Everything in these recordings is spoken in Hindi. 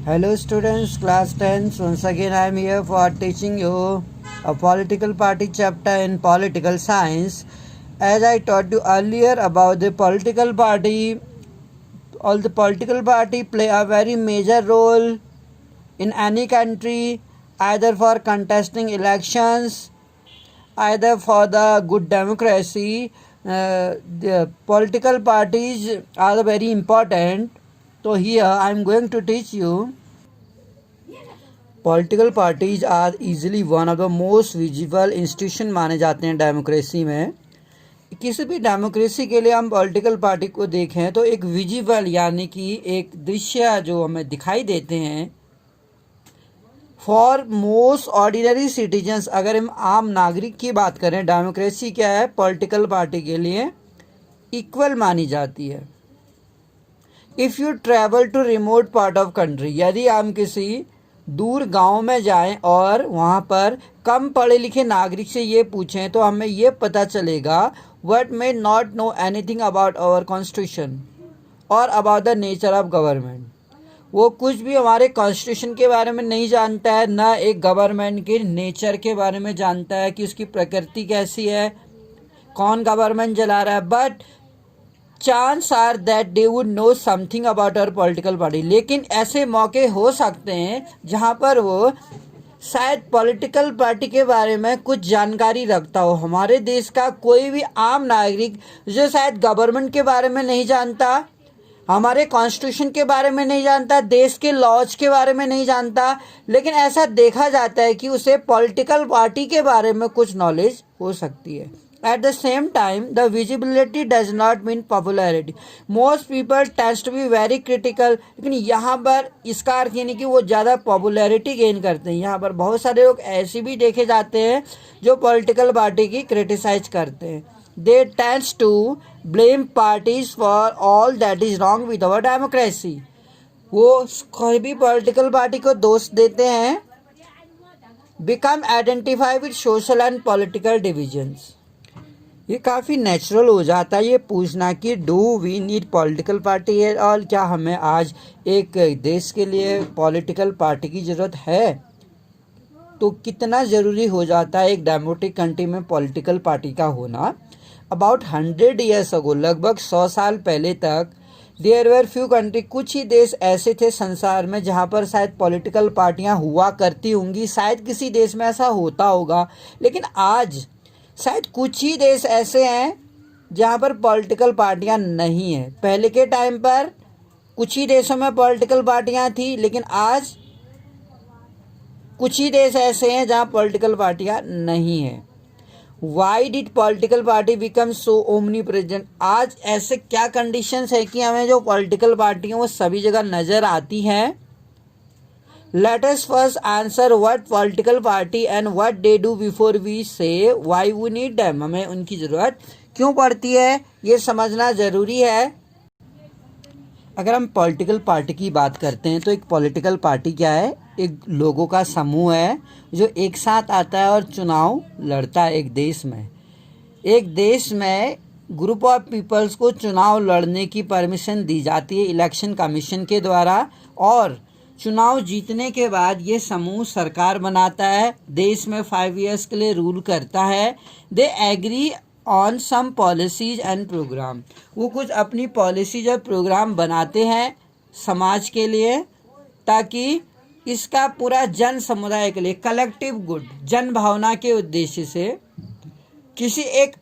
Hello students, class 10. Once again I am here for teaching you a political party chapter in political science. As I taught you earlier about the political party, all the political party play a very major role in any country, either for contesting elections, either for the good democracy. The political parties are very important. So here I am going to teach you. Political parties are easily one of the most visible institution माने जाते हैं डेमोक्रेसी में। किसी भी डेमोक्रेसी के लिए हम पॉलिटिकल पार्टी को देखें तो एक विजिबल यानी कि एक दृश्य जो हमें दिखाई देते हैं फॉर मोस्ट ऑर्डिनरी सिटीजन्स। अगर हम आम नागरिक की बात करें, डेमोक्रेसी क्या है, पॉलिटिकल पार्टी के लिए इक्वल मानी जाती है। If you travel to remote part of country, यदि हम किसी दूर गांव में जाएं और वहां पर कम पढ़े लिखे नागरिक से ये पूछें तो हमें ये पता चलेगा what may not know anything about our constitution और about the nature of government. वो कुछ भी हमारे कॉन्स्टिट्यूशन के बारे में नहीं जानता है, ना एक गवर्नमेंट के नेचर के बारे में जानता है कि उसकी प्रकृति कैसी है, कौन गवर्नमेंट चला रहा है। But chance are that they would know something about our political party. लेकिन ऐसे मौके हो सकते हैं जहां पर वो शायद पॉलिटिकल पार्टी के बारे में कुछ जानकारी रखता हो। हमारे देश का कोई भी आम नागरिक जो शायद गवर्नमेंट के बारे में नहीं जानता, हमारे कॉन्स्टिट्यूशन के बारे में नहीं जानता, देश के लॉज के बारे में नहीं जानता, लेकिन ऐसा देखा जाता है कि उसे पॉलिटिकल पार्टी के बारे में कुछ नॉलेज हो सकती है। At the same time, the visibility does not mean popularity. Most people tends to be very critical. लेकिन यहाँ पर इसका अर्थ ये नहीं कि वो ज़्यादा पॉपुलैरिटी गेन करते हैं। यहाँ पर बहुत सारे लोग ऐसे भी देखे जाते हैं जो पॉलिटिकल पार्टी की क्रिटिसाइज करते हैं। They tends to blame parties for all that is wrong with our democracy. वो कोई भी पॉलिटिकल पार्टी को दोष देते हैं। Become identify with social and political divisions. ये काफ़ी नेचुरल हो जाता है ये पूछना कि do we need political party है, और क्या हमें आज एक देश के लिए पॉलिटिकल पार्टी की ज़रूरत है। तो कितना ज़रूरी हो जाता है एक डेमोक्रेटिक कंट्री में पॉलिटिकल पार्टी का होना। अबाउट 100 ईयर्स अगो, लगभग 100 साल पहले तक, देयर वर फ्यू कंट्री, कुछ ही देश ऐसे थे संसार में जहाँ पर शायद पॉलिटिकल पार्टियाँ हुआ करती होंगी। शायद किसी देश में ऐसा होता होगा, लेकिन आज शायद कुछ ही देश ऐसे हैं जहाँ पर पॉलिटिकल पार्टियाँ नहीं हैं। पहले के टाइम पर कुछ ही देशों में पॉलिटिकल पार्टियाँ थी, लेकिन आज कुछ ही देश ऐसे हैं जहाँ पॉलिटिकल पार्टियाँ नहीं हैं। Why did political party become so omni present? आज ऐसे क्या कंडीशंस है कि हमें जो पॉलिटिकल पार्टियाँ वो सभी जगह नज़र आती हैं। Let us first answer what political party and what they do before we say why we need them. हमें उनकी ज़रूरत क्यों पड़ती है ये समझना ज़रूरी है। अगर हम पॉलिटिकल पार्टी की बात करते हैं तो एक पॉलिटिकल पार्टी क्या है, एक लोगों का समूह है जो एक साथ आता है और चुनाव लड़ता है। एक देश में ग्रुप ऑफ पीपल्स को चुनाव लड़ने की परमिशन दी जाती है इलेक्शन कमीशन के द्वारा, और चुनाव जीतने के बाद ये समूह सरकार बनाता है, देश में 5 इयर्स के लिए रूल करता है। They agree on some policies and programme, वो कुछ अपनी पॉलिसीज और प्रोग्राम बनाते हैं समाज के लिए, ताकि इसका पूरा जन समुदाय के लिए कलेक्टिव गुड, जन भावना के उद्देश्य से, किसी एक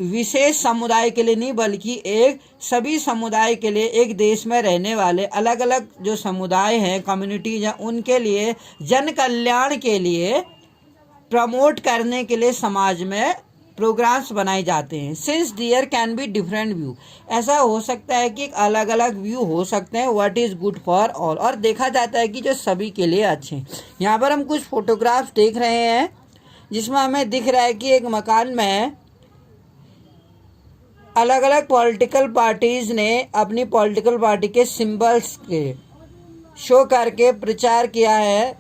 विशेष समुदाय के लिए नहीं बल्कि एक सभी समुदाय के लिए, एक देश में रहने वाले अलग अलग जो समुदाय हैं, कम्युनिटीज हैं, उनके लिए जन कल्याण के लिए प्रमोट करने के लिए समाज में प्रोग्राम्स बनाए जाते हैं। Since there can be different view, ऐसा हो सकता है कि अलग अलग व्यू हो सकते हैं what is good for all, और देखा जाता है कि जो सभी के लिए अच्छे। यहाँ पर हम कुछ फोटोग्राफ्स देख रहे हैं जिसमें हमें दिख रहा है कि एक मकान में अलग अलग पॉलिटिकल पार्टीज़ ने अपनी पॉलिटिकल पार्टी के सिंबल्स के शो करके प्रचार किया है।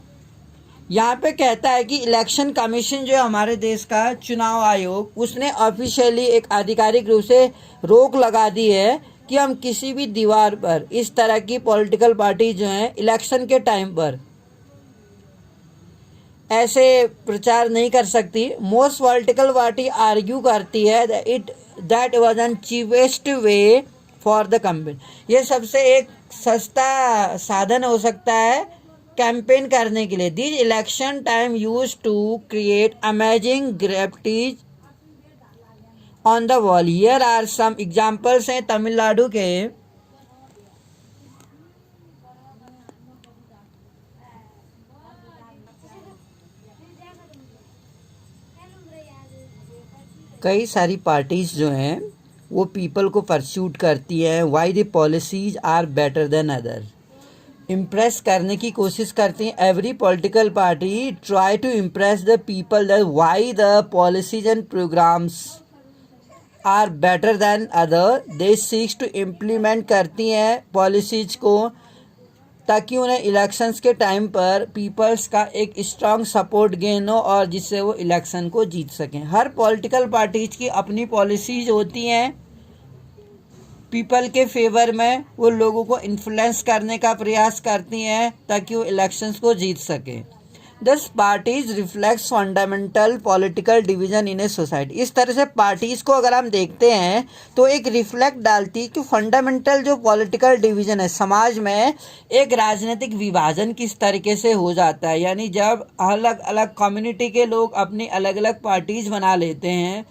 यहाँ पे कहता है कि इलेक्शन कमीशन जो हमारे देश का चुनाव आयोग, उसने ऑफिशियली एक आधिकारिक रूप से रोक लगा दी है कि हम किसी भी दीवार पर इस तरह की पॉलिटिकल पार्टी जो हैं इलेक्शन के टाइम पर ऐसे प्रचार नहीं कर सकती। मोस्ट पॉलिटिकल पार्टी आर्ग्यू करती है that was an cheapest way for the campaign. ये सबसे एक सस्ता साधन हो सकता है कैंपेन करने के लिए। This election time use to create amazing gravities on the wall. Here are some examples हैं तमिलनाडु के। कई सारी पार्टीज जो हैं वो पीपल को परस्यूट करती हैं। Why the policies are better than other. Impress करने की कोशिश करती हैं। Every political party try to impress the people that why the policies and programmes are better than other. They seeks to implement करती हैं पॉलिसीज को ताकि उन्हें इलेक्शंस के टाइम पर पीपल्स का एक स्ट्रांग सपोर्ट गेन हो और जिससे वो इलेक्शन को जीत सकें। हर पॉलिटिकल पार्टीज की अपनी पॉलिसीज होती हैं पीपल के फेवर में। वो लोगों को इन्फ्लुएंस करने का प्रयास करती हैं ताकि वो इलेक्शंस को जीत सकें। दस parties reflects fundamental political division in a society. इस तरह से पार्टीज को अगर हम देखते हैं तो एक रिफ्लेक्ट डालती है कि फंडामेंटल जो पॉलिटिकल डिवीजन है समाज में, एक राजनीतिक विभाजन किस तरीके से हो जाता है। यानी जब अलग अलग कम्युनिटी के लोग अपनी अलग अलग पार्टीज बना लेते हैं,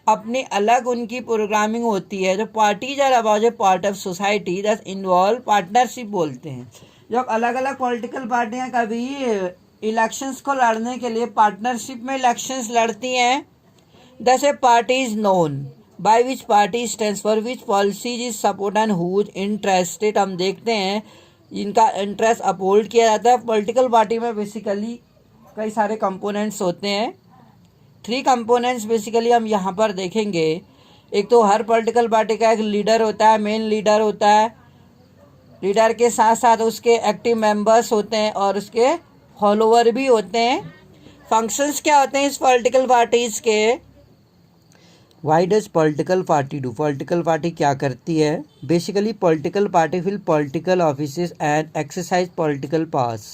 अपनी अलग उनकी प्रोग्रामिंग होती है। जो parties are about a part of society that involve partnership बोलते हैं। जब अलग अलग पॉलिटिकल पार्टियां कभी इलेक्शंस को लड़ने के लिए पार्टनरशिप में इलेक्शंस लड़ती हैं, thus a party is known by which party stands for which policies is support and whose interested. हम देखते हैं इनका इंटरेस्ट अपहोल्ड किया जाता है। पॉलिटिकल पार्टी में बेसिकली कई सारे कंपोनेंट्स होते हैं। 3 कंपोनेंट्स बेसिकली हम यहाँ पर देखेंगे। एक तो हर पॉलिटिकल पार्टी का एक लीडर होता है, मेन लीडर होता है। लीडर के साथ साथ उसके एक्टिव मेंबर्स होते हैं और उसके फॉलोवर भी होते हैं। फंक्शंस क्या होते हैं इस पॉलिटिकल पार्टीज के? Why does political party do? Political party क्या करती है? Basically political party fill political offices and exercise political powers.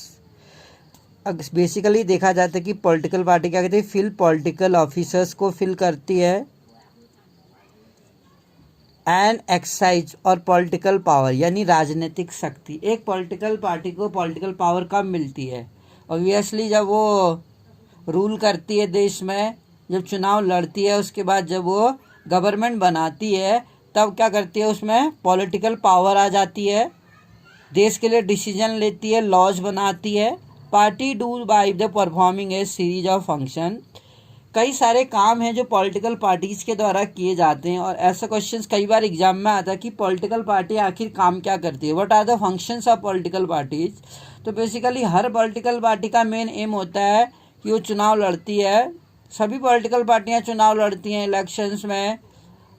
Basically देखा जाता है कि पॉलिटिकल पार्टी क्या करती है, फिल पॉलिटिकल ऑफिसर्स को फिल करती है एंड एक्सरसाइज और पॉलिटिकल पावर यानी राजनीतिक शक्ति। एक पॉलिटिकल पार्टी को पॉलिटिकल पावर कब मिलती है? ऑब्वियसली जब वो रूल करती है देश में, जब चुनाव लड़ती है, उसके बाद जब वो गवर्नमेंट बनाती है, तब क्या करती है, उसमें पॉलिटिकल पावर आ जाती है, देश के लिए डिसीजन लेती है, लॉज बनाती है। Party do by the performing A series of function. कई सारे काम हैं जो पॉलिटिकल पार्टीज के द्वारा किए जाते हैं और ऐसा क्वेश्चंस कई बार एग्जाम में आता है कि पॉलिटिकल पार्टी आखिर काम क्या करती है, what are the functions of political parties. तो बेसिकली हर पॉलिटिकल पार्टी का मेन एम होता है कि वो चुनाव लड़ती है। सभी पॉलिटिकल पार्टियां चुनाव लड़ती हैं, इलेक्शंस में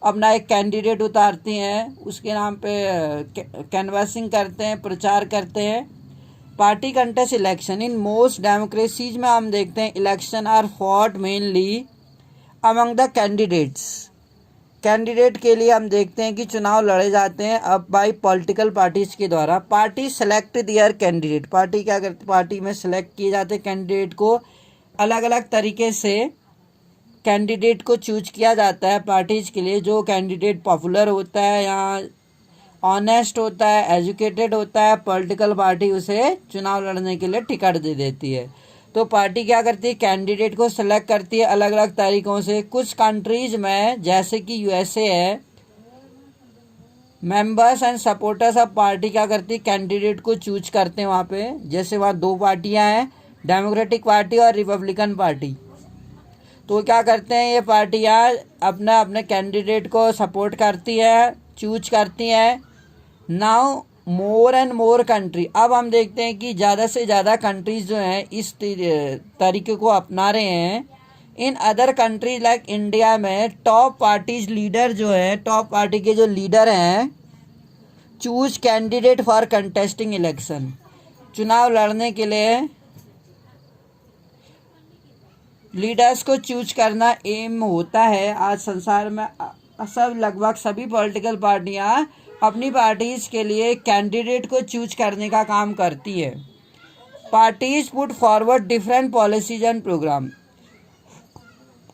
अपना एक कैंडिडेट उतारती हैं, उसके नाम पे कैनवासिंग करते हैं, प्रचार करते हैं। Party contest election in most democracies में हम देखते हैं election are fought mainly among the candidates. Candidate के लिए हम देखते हैं कि चुनाव लड़े जाते हैं अब बाई पॉलिटिकल पार्टीज के द्वारा। पार्टी सेलेक्ट दियर कैंडिडेट। पार्टी क्या करती, पार्टी में सेलेक्ट किए जाते हैं कैंडिडेट को। अलग अलग तरीके से कैंडिडेट को चूज किया जाता है पार्टीज के लिए। जो कैंडिडेट पॉपुलर होता है या ऑनेस्ट होता है, एजुकेटेड होता है, पॉलिटिकल पार्टी उसे चुनाव लड़ने के लिए टिकट दे देती है। तो पार्टी क्या करती है, कैंडिडेट को सिलेक्ट करती है अलग अलग तरीकों से। कुछ कंट्रीज में जैसे कि यूएसए है, members and supporters of party क्या करती है, कैंडिडेट को चूज करते हैं वहाँ पे। जैसे वहाँ 2 पार्टियाँ हैं, डेमोक्रेटिक पार्टी और रिपब्लिकन पार्टी। तो क्या करते हैं ये पार्टियाँ अपना अपने कैंडिडेट को सपोर्ट करती है, चूज करती हैं। Now more and more country, अब हम देखते हैं कि ज़्यादा से ज़्यादा कंट्रीज जो हैं इस तरीके को अपना रहे हैं। In other countries like India में टॉप पार्टीज लीडर जो हैं, टॉप पार्टी के जो लीडर हैं, choose candidate for contesting election. चुनाव लड़ने के लिए लीडर्स को चूज करना एम होता है। आज संसार में सब लगभग सभी पॉलिटिकल पार्टियां अपनी पार्टीज के लिए कैंडिडेट को चूज करने का काम करती है। Parties put forward different policies and programme.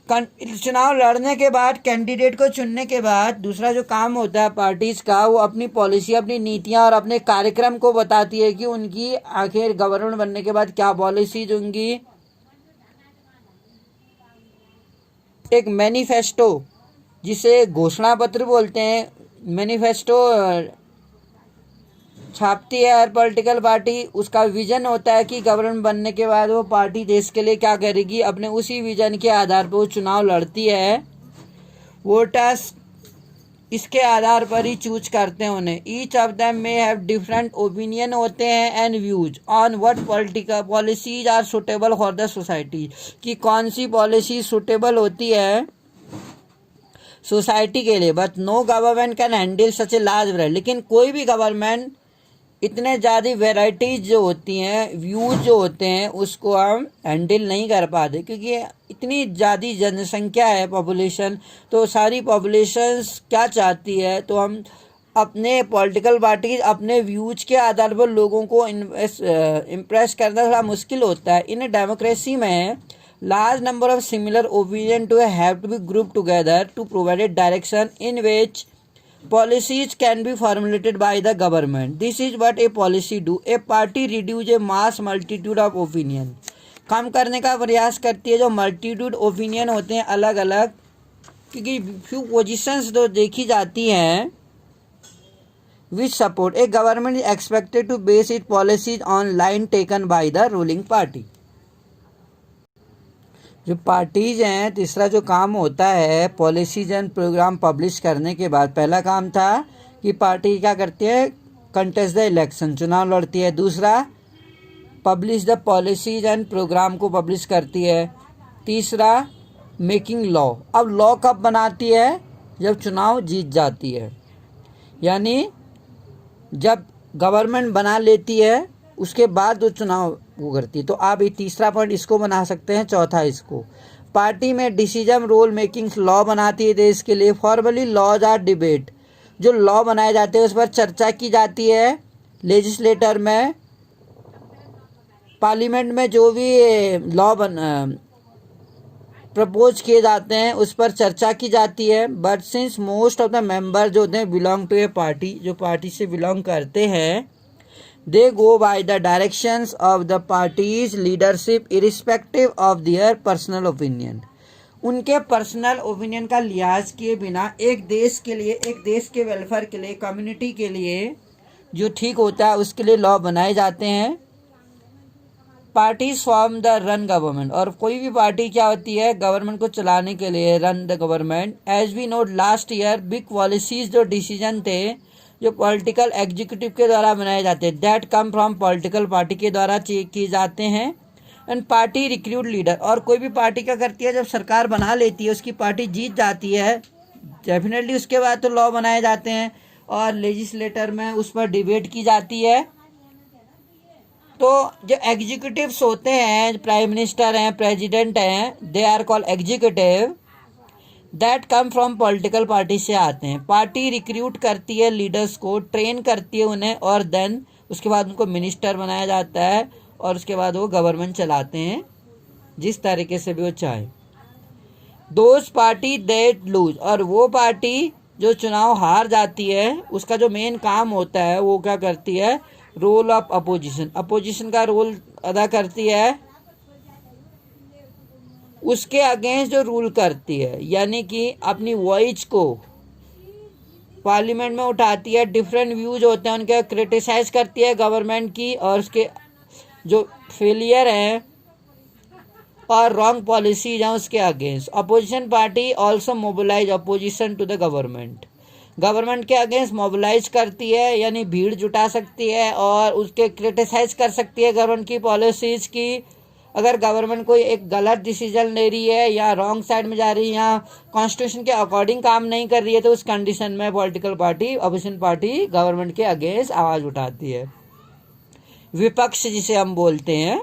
चुनाव लड़ने के बाद, कैंडिडेट को चुनने के बाद दूसरा जो काम होता है पार्टीज का, वो अपनी पॉलिसी, अपनी नीतियां और अपने कार्यक्रम को बताती है कि उनकी आखिर गवर्नमेंट बनने के बाद क्या पॉलिसीज होंगी। एक मैनिफेस्टो, जिसे घोषणा पत्र बोलते हैं, मैनिफेस्टो छापती है हर पॉलिटिकल पार्टी। उसका विजन होता है कि गवर्नमेंट बनने के बाद वो पार्टी देश के लिए क्या करेगी। अपने उसी विजन के आधार पर वो चुनाव लड़ती है। वोटर्स इसके आधार पर ही चूज करते हैं उन्हें। Each of them may have different opinion होते हैं and views on what political policies are suitable for the society, कि कौन सी पॉलिसी सुटेबल होती है सोसाइटी के लिए। But no government can handle such a large variety, लेकिन कोई भी गवर्नमेंट इतने ज़्यादा वेराइटीज जो होती हैं, व्यूज जो होते हैं, उसको हम हैंडल नहीं कर पाते, क्योंकि इतनी ज़्यादा जनसंख्या है, पॉपुलेशन। तो सारी पॉपुलेशंस क्या चाहती है, तो हम अपने पॉलिटिकल पार्टीज अपने व्यूज के आधार पर लोगों को इम्प्रेस करना थोड़ा मुश्किल होता है। इन डेमोक्रेसी में large number of similar opinion to have to be grouped together to provide a direction in which policies can be formulated by the government. This is what a policy do. A party reduce a mass multitude of opinion. कम करने का प्रयास करती है जो मल्टीट्यूड ओपिनियन होते हैं अलग अलग, क्योंकि फ्यू पोजीशंस तो देखी जाती हैं। Which support a government is expected to base it policies on line taken by the ruling party. जो पार्टीज हैं, तीसरा जो काम होता है पॉलिसीज एंड प्रोग्राम पब्लिश करने के बाद, पहला काम था कि पार्टी क्या करती है, कंटेस्ट द इलेक्शन, चुनाव लड़ती है। दूसरा, publish the policies and programme को पब्लिश करती है। तीसरा, मेकिंग लॉ। अब लॉ कब बनाती है, जब चुनाव जीत जाती है, यानी जब गवर्नमेंट बना लेती है उसके बाद जो चुनाव वो करती है। तो आप ये तीसरा पॉइंट इसको बना सकते हैं, चौथा इसको। पार्टी में डिसीजन रोल मेकिंग लॉ बनाती है देश के लिए। फॉर्मली लॉज आर डिबेट, जो लॉ बनाए जाते हैं उस पर चर्चा की जाती है। लेजिस्लेटर में, पार्लियामेंट में जो भी लॉ प्रपोज किए जाते हैं उस पर चर्चा की जाती है। But since most of the member जो होते हैं बिलोंग टू ए पार्टी, जो पार्टी से बिलोंग करते हैं, they go by the directions of the party's leadership irrespective of their personal opinion. उनके पर्सनल ओपिनियन का लिहाज किए बिना एक देश के लिए, एक देश के वेलफेयर के लिए, कम्युनिटी के लिए जो ठीक होता है उसके लिए लॉ बनाए जाते हैं। Parties form the run government, और कोई भी पार्टी क्या होती है, गवर्नमेंट को चलाने के लिए, run the government. As we note last year big policies जो डिसीजन थे जो पॉलिटिकल एग्जीक्यूटिव के द्वारा बनाए जाते हैं, that come from political party के द्वारा किए जाते हैं। एंड पार्टी रिक्रूट लीडर, और कोई भी पार्टी क्या करती है, जब सरकार बना लेती है, उसकी पार्टी जीत जाती है, डेफिनेटली उसके बाद तो लॉ बनाए जाते हैं और लेजिस्लेटर में उस पर डिबेट की जाती है। तो जो एग्जीक्यूटिव्स होते हैं, प्राइम मिनिस्टर हैं, प्रेसिडेंट हैं, they are called executive, that come from political party से आते हैं। पार्टी रिक्रूट करती है लीडर्स को, ट्रेन करती है उन्हें, और देन उसके बाद उनको मिनिस्टर बनाया जाता है और उसके बाद वो गवर्नमेंट चलाते हैं जिस तरीके से भी वो चाहे। दोज पार्टी दैट लूज, और वो पार्टी जो चुनाव हार जाती है उसका जो मेन काम होता है वो क्या करती है, रोल ऑफ अपोजिशन, अपोजिशन का रोल अदा करती है, उसके अगेंस्ट जो रूल करती है, यानी कि अपनी वॉइस को पार्लियामेंट में उठाती है। डिफरेंट व्यूज होते हैं उनके, क्रिटिसाइज करती है गवर्नमेंट की और उसके जो फेलियर हैं और रॉन्ग पॉलिसीज हैं उसके against. Opposition party also mobilise opposition to the government, government के अगेंस्ट मोबिलाइज करती है, यानी भीड़ जुटा सकती है और उसके क्रिटिसाइज कर सकती है गवर्नमेंट की पॉलिसीज़ की। अगर गवर्नमेंट कोई एक गलत डिसीजन ले रही है या रॉन्ग साइड में जा रही है या कॉन्स्टिट्यूशन के अकॉर्डिंग काम नहीं कर रही है, तो उस कंडीशन में political party, opposition party government के अगेंस्ट आवाज़ उठाती है, विपक्ष जिसे हम बोलते हैं।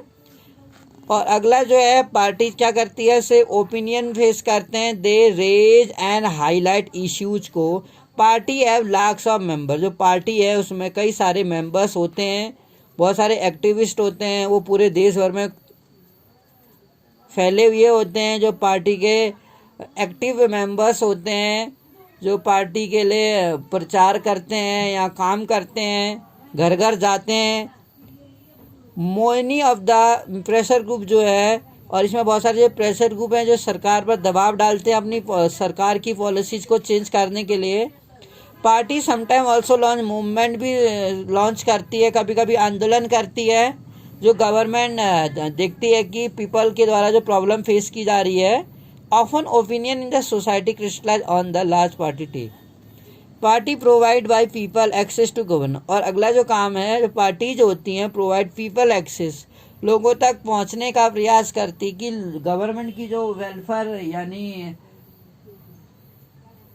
और अगला जो है, पार्टी क्या करती है, से ओपिनियन फेस करते हैं, they raise and highlight issues को। Party have lakhs of member, जो पार्टी है उसमें कई सारे मेंबर्स होते हैं, बहुत सारे एक्टिविस्ट होते हैं, वो पूरे देश भर में फैले हुए होते हैं। जो पार्टी के एक्टिव मेंबर्स होते हैं, जो पार्टी के लिए प्रचार करते हैं या काम करते हैं, घर घर जाते हैं। Money of the pressure group जो है, और इसमें बहुत सारे जो प्रेशर ग्रुप हैं जो सरकार पर दबाव डालते हैं अपनी सरकार की पॉलिसीज़ को चेंज करने के लिए। Party sometime also launch movement भी लॉन्च करती है, कभी कभी आंदोलन करती है। जो गवर्नमेंट देखती है कि पीपल के द्वारा जो प्रॉब्लम फेस की जा रही है। Often opinion in the society crystallise on the large party take. Party provide by people access to govern, और अगला जो काम है, जो पार्टी जो होती हैं प्रोवाइड पीपल एक्सेस, लोगों तक पहुंचने का प्रयास करती कि गवर्नमेंट की जो वेलफेयर यानी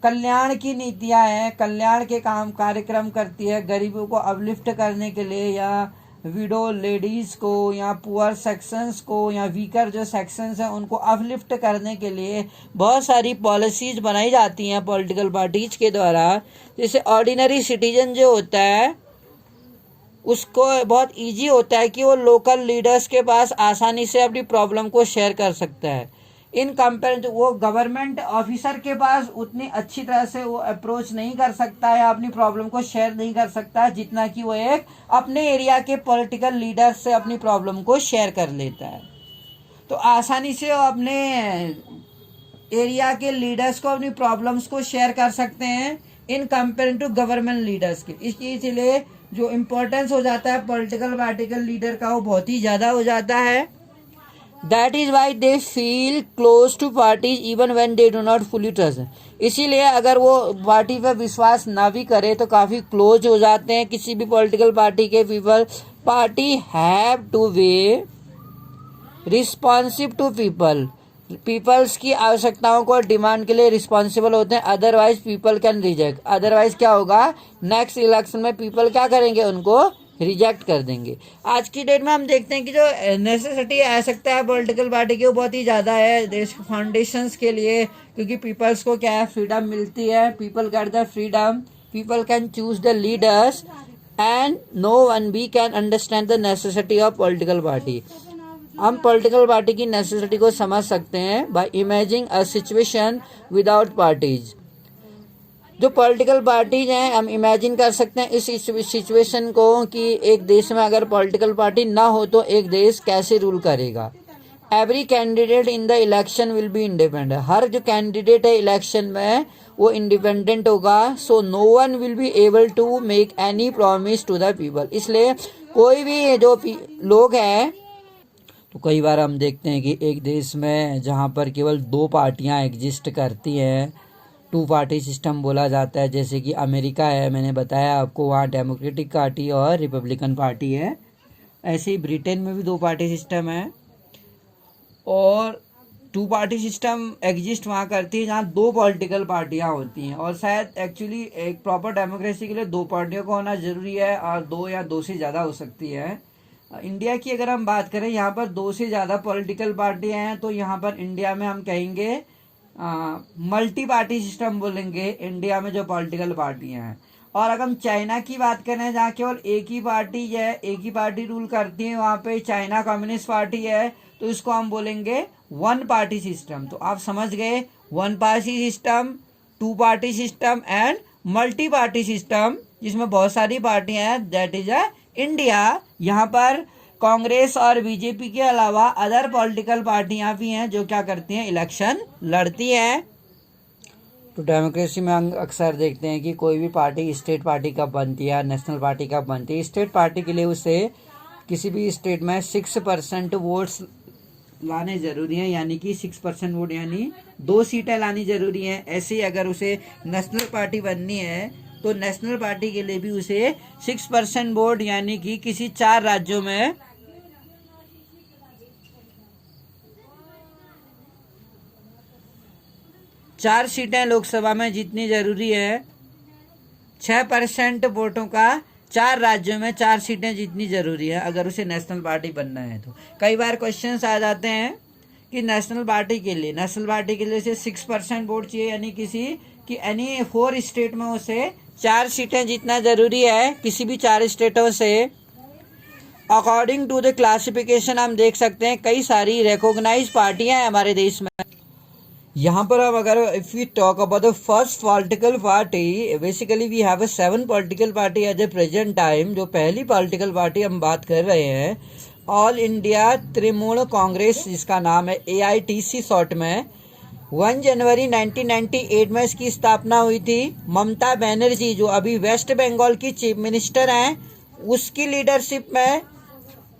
कल्याण की नीतियां हैं, कल्याण के काम कार्यक्रम करती है, गरीबों को अपलिफ्ट करने के लिए, या विडो लेडीज़ को या पुअर सेक्शंस को या वीकर जो सेक्शंस हैं उनको अपलिफ्ट करने के लिए बहुत सारी पॉलिसीज़ बनाई जाती हैं पॉलिटिकल पार्टीज के द्वारा। जैसे ऑर्डिनरी सिटीजन जो होता है उसको बहुत इजी होता है कि वो लोकल लीडर्स के पास आसानी से अपनी प्रॉब्लम को शेयर कर सकता है। इन कंपेयर वो गवर्नमेंट ऑफिसर के पास उतनी अच्छी तरह से वो अप्रोच नहीं कर सकता है, अपनी प्रॉब्लम को शेयर नहीं कर सकता जितना कि वो एक अपने एरिया के पॉलिटिकल लीडर से अपनी प्रॉब्लम को शेयर कर लेता है। तो आसानी से वो अपने एरिया के लीडर्स को अपनी प्रॉब्लम्स को शेयर कर सकते हैं in compare to government leaders के। इसलिए जो इम्पोर्टेंस हो जाता है पॉलिटिकल पार्टी के लीडर का वो बहुत ही ज़्यादा हो जाता है। That is why they feel close to parties even when they do not fully trust. इसीलिए अगर वो पार्टी पर विश्वास ना भी करे तो काफ़ी क्लोज हो जाते हैं किसी भी पॉलिटिकल पार्टी के people. Party have to way responsive to people, peoples की आवश्यकताओं को डिमांड के लिए रिस्पॉन्सिबल होते हैं। Otherwise people can reject, otherwise क्या होगा, नेक्स्ट इलेक्शन में पीपल क्या करेंगे, उनको रिजेक्ट कर देंगे। आज की डेट में हम देखते हैं कि जो नेसेसिटी आवश्यकता है पॉलिटिकल पार्टी की वो बहुत ही ज़्यादा है देश के फाउंडेशंस के लिए, क्योंकि पीपल्स को क्या है, फ्रीडम मिलती है। People get the freedom, people can choose the leaders and no one be can understand the necessity of political party. हम पॉलिटिकल पार्टी की नेसेसिटी को समझ सकते हैं by imagining a situation without parties. जो पॉलिटिकल पार्टीज हैं हम इमेजिन कर सकते हैं इस सिचुएशन को कि एक देश में अगर पॉलिटिकल पार्टी ना हो तो एक देश कैसे रूल करेगा। Every candidate in the election will be independent, हर जो कैंडिडेट है इलेक्शन में वो इंडिपेंडेंट होगा। So no one will be able to make any promise to the people. इसलिए कोई भी जो लोग हैं, तो कई बार हम देखते हैं कि एक देश में जहाँ पर केवल दो पार्टियाँ एग्जिस्ट करती हैं, टू पार्टी सिस्टम बोला जाता है, जैसे कि अमेरिका है, मैंने बताया आपको, वहाँ डेमोक्रेटिक पार्टी और रिपब्लिकन पार्टी है। ऐसे ही ब्रिटेन में भी दो पार्टी सिस्टम है और टू पार्टी सिस्टम एग्जिस्ट वहाँ करती है जहाँ दो पॉलिटिकल पार्टियाँ होती हैं। और शायद एक्चुअली एक प्रॉपर डेमोक्रेसी के लिए दो पार्टियों का होना ज़रूरी है, और दो या दो से ज़्यादा हो सकती है। इंडिया की अगर हम बात करें, यहाँ पर दो से ज़्यादा पॉलिटिकल पार्टियाँ हैं, तो यहाँ पर इंडिया में हम कहेंगे मल्टी पार्टी सिस्टम बोलेंगे इंडिया में जो पॉलिटिकल पार्टियां हैं। और अगर हम चाइना की बात करें जहाँ केवल एक ही पार्टी है, एक ही पार्टी रूल करती है, वहाँ पे चाइना कम्युनिस्ट पार्टी है, तो इसको हम बोलेंगे वन पार्टी सिस्टम। तो आप समझ गए, one party system, two party system and multi party system जिसमें बहुत सारी पार्टियां हैं, दैट इज इंडिया। यहाँ पर कांग्रेस और बीजेपी के अलावा अदर पॉलिटिकल पार्टियां भी हैं जो क्या करती हैं, इलेक्शन लड़ती हैं। तो डेमोक्रेसी में हम अक्सर देखते हैं कि कोई भी पार्टी स्टेट पार्टी कब बनती है, नेशनल पार्टी कब बनती है। स्टेट पार्टी के लिए उसे किसी भी स्टेट में 6% वोट्स लाने ज़रूरी हैं, यानी कि 6% वोट यानी 2 सीटें लानी ज़रूरी हैं। ऐसे ही अगर उसे नेशनल पार्टी बननी है तो नेशनल पार्टी के लिए भी उसे 6% वोट यानी कि किसी 4 राज्यों में 4 सीटें लोकसभा में जीतनी जरूरी है। 6% वोटों का 4 राज्यों में 4 सीटें जीतनी जरूरी है अगर उसे नेशनल पार्टी बनना है। तो कई बार क्वेश्चंस आ जाते हैं कि नेशनल पार्टी के लिए उसे 6% वोट चाहिए, यानी किसी कि एनी 4 स्टेट में उसे 4 सीटें जीतना ज़रूरी है, किसी भी 4 स्टेटों से। अकॉर्डिंग टू द क्लासिफिकेशन हम देख सकते हैं कई सारी रिकॉग्नाइज पार्टियां हैं हमारे देश में। यहाँ पर हम अगर if we talk about the first political party, basically we have 7 political party at the present time. जो पहली पॉलिटिकल पार्टी हम बात कर रहे हैं, ऑल इंडिया तृणमूल कांग्रेस, जिसका नाम है AITC शॉर्ट में। 1 जनवरी 1998 में इसकी स्थापना हुई थी। ममता बनर्जी जो अभी वेस्ट बंगाल की चीफ मिनिस्टर हैं, उसकी लीडरशिप में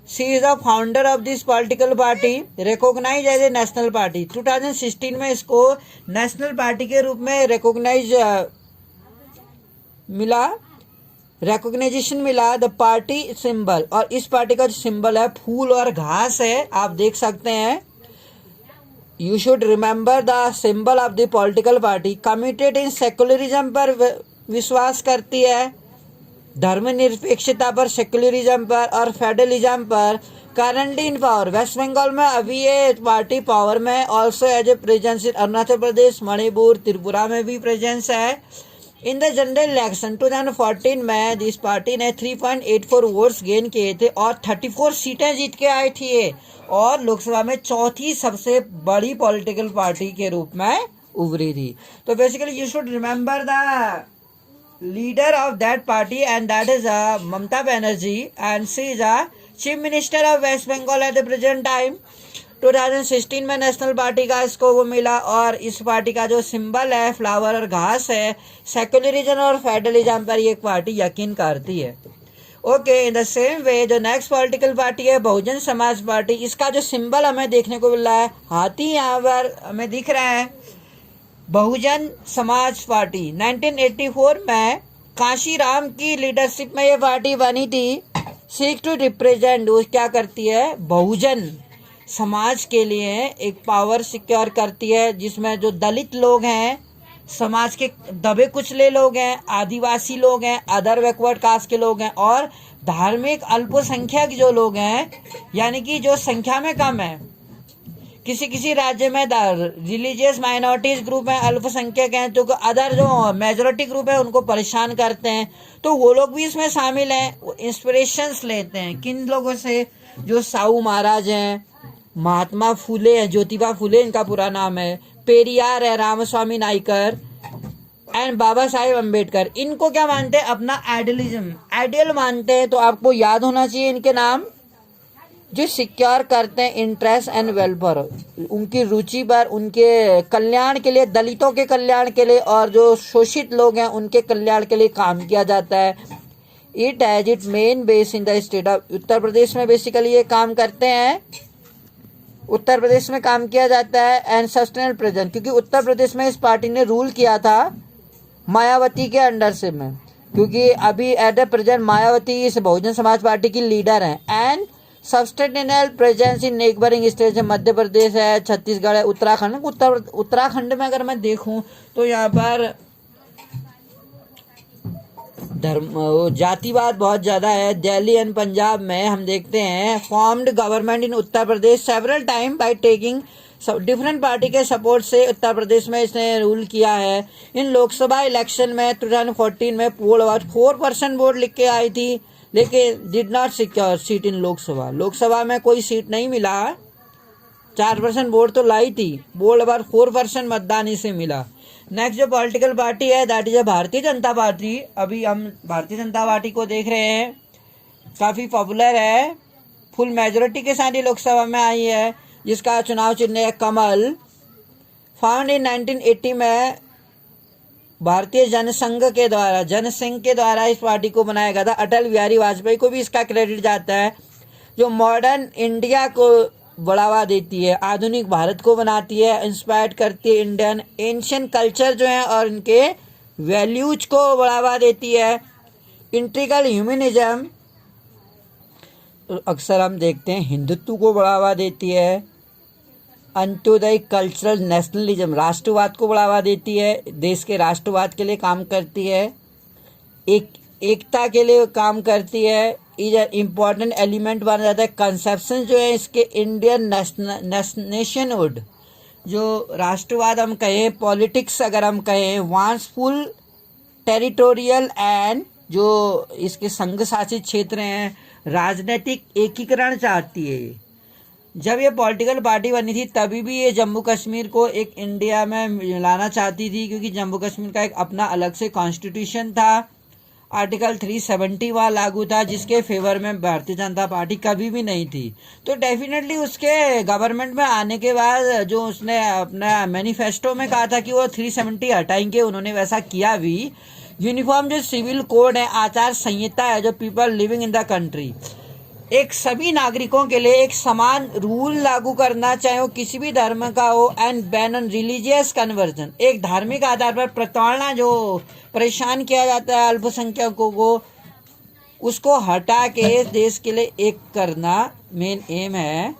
she is the founder of this political party, recognize as a national party. 2016 में इसको नेशनल पार्टी के रूप में रिकॉग्नाइजेशन मिला। द पार्टी सिंबल, और इस पार्टी का जो सिंबल है फूल और घास है, आप देख सकते हैं। You should remember the symbol of the political party. Committed in secularism पर विश्वास करती है, धर्मनिरपेक्षता पर, सेकुलरिज्म पर और फेडरलिज्म पर। Currently in power, West Bengal में अभी ये पार्टी पावर में। Also as a presence in Arunachal Pradesh, Manipur, Tripura में भी प्रेजेंस है। इन द जनरल इलेक्शन 2014 में दिस पार्टी ने 3.84 वोट्स गेन किए थे और 34 सीटें जीत के आई थी ये, और लोकसभा में चौथी सबसे बड़ी पॉलिटिकल पार्टी के रूप में उभरी थी। तो basically you should remember the leader of that party, and that is Mamata Banerjee, and she is a chief minister of West Bengal at the present time। 2016 में नेशनल पार्टी का इसको वो मिला, और इस पार्टी का जो सिंबल है फ्लावर और घास है, सेक्युलरिज्म और फेडरलिज्म पर ये पार्टी यकीन करती है। Okay, in the same way जो नेक्स्ट पॉलिटिकल पार्टी है बहुजन समाज पार्टी, इसका जो सिंबल हमें देखने को मिल रहा है हाथी, यहाँ पर हमें दिख रहा है। बहुजन समाज पार्टी 1984 में काशीराम की लीडरशिप में ये पार्टी बनी थी। सीक टू रिप्रेजेंट, वो क्या करती है, बहुजन समाज के लिए एक पावर सिक्योर करती है, जिसमें जो दलित लोग हैं, समाज के दबे कुचले लोग हैं, आदिवासी लोग हैं, अदर बैकवर्ड कास्ट के लोग हैं, और धार्मिक अल्पसंख्यक जो लोग हैं, यानी कि जो संख्या में कम है। किसी किसी राज्य में रिलीजियस माइनॉरिटीज ग्रुप है, अल्पसंख्यक हैं, तो अदर जो मेजोरिटी ग्रुप है उनको परेशान करते हैं, तो वो लोग भी इसमें शामिल हैं। इंस्पिरेशंस लेते हैं किन लोगों से, जो साहू महाराज हैं, महात्मा फुले हैं, ज्योतिबा फुले इनका पूरा नाम है, पेरियार है, रामस्वामी नाइकर एंड बाबा साहेब अम्बेडकर। इनको क्या मानते हैं, अपना आइडियल मानते हैं। तो आपको याद होना चाहिए इनके नाम, जो सिक्योर करते हैं इंटरेस्ट एंड वेलफेयर, उनकी रुचि पर, उनके कल्याण के लिए, दलितों के कल्याण के लिए, और जो शोषित लोग हैं उनके कल्याण के लिए काम किया जाता है। It has it main base in the state of Uttar Pradesh में बेसिकली ये काम करते हैं, उत्तर प्रदेश में काम किया जाता है। एंड सस्टेनेबल प्रेजेंट, क्योंकि उत्तर प्रदेश में इस पार्टी ने रूल किया था मायावती के अंडर से में, क्योंकि अभी एट द प्रेजेंट मायावती इस बहुजन समाज पार्टी की लीडर हैं। And sustainable presence in neighbouring state है, मध्य प्रदेश है, छत्तीसगढ़ है, उत्तराखंड। उत्तराखंड में अगर मैं देखूं तो यहाँ पर जातिवाद बहुत ज़्यादा है। दिल्ली एंड पंजाब में हम देखते हैं formed government in Uttar Pradesh several time by taking different party के सपोर्ट से उत्तर प्रदेश में इसने रूल किया है। इन लोकसभा इलेक्शन में 2014 में पोल 4% वोट लिख के आई थी, लेकिन डिड नॉट सिक्योर सीट इन लोकसभा में कोई सीट नहीं मिला। 4% वोट तो लाई थी, बोल बार 4% मतदान इसे मिला। नेक्स्ट जो पॉलिटिकल पार्टी है that is Bharatiya Janata party. अभी हम भारतीय जनता पार्टी को देख रहे हैं, काफ़ी पॉपुलर है, फुल मेजोरिटी के साथ ही लोकसभा में आई है, जिसका चुनाव चिन्ह है कमल। फाउंड इन 1980 में भारतीय जनसंघ के द्वारा इस पार्टी को बनाया गया था। अटल बिहारी वाजपेयी को भी इसका क्रेडिट जाता है, जो मॉडर्न इंडिया को बढ़ावा देती है, आधुनिक भारत को बनाती है, इंस्पायर करती है इंडियन एंशियंट कल्चर जो है और इनके वैल्यूज को बढ़ावा देती है। इंटीग्रल ह्यूमनिज्म अक्सर हम देखते हैं हिंदुत्व को बढ़ावा देती है। अंत्योदय कल्चरल नेशनलिज्म राष्ट्रवाद को बढ़ावा देती है, देश के राष्ट्रवाद के लिए काम करती है, एकता के लिए काम करती है। इज ए इम्पॉर्टेंट एलिमेंट बन जाता है। कंसेप्शन जो है इसके इंडियन नेशनहुड, जो राष्ट्रवाद हम कहें, पॉलिटिक्स अगर हम कहें, वांट्स फुल टेरिटोरियल एंड जो इसके संघ शासित क्षेत्र हैं, राजनीतिक एकीकरण चाहती है। जब ये पॉलिटिकल पार्टी बनी थी तभी भी ये जम्मू कश्मीर को एक इंडिया में लाना चाहती थी, क्योंकि जम्मू कश्मीर का एक अपना अलग से कॉन्स्टिट्यूशन था। आर्टिकल 370 वहाँ लागू था, जिसके फेवर में भारतीय जनता पार्टी कभी भी नहीं थी। तो डेफिनेटली उसके गवर्नमेंट में आने के बाद जो उसने अपना मैनिफेस्टो में कहा था कि वो 370 हटाएंगे, उन्होंने वैसा किया भी। यूनिफॉर्म जो सिविल कोड है, आचार संहिता है, जो people living in the country, एक सभी नागरिकों के लिए एक समान रूल लागू करना, चाहे वो किसी भी धर्म का हो, and ban on religious conversion, एक धार्मिक आधार पर प्रताड़ना जो परेशान किया जाता है अल्पसंख्यकों को, उसको हटा के देश के लिए एक करना मेन एम है।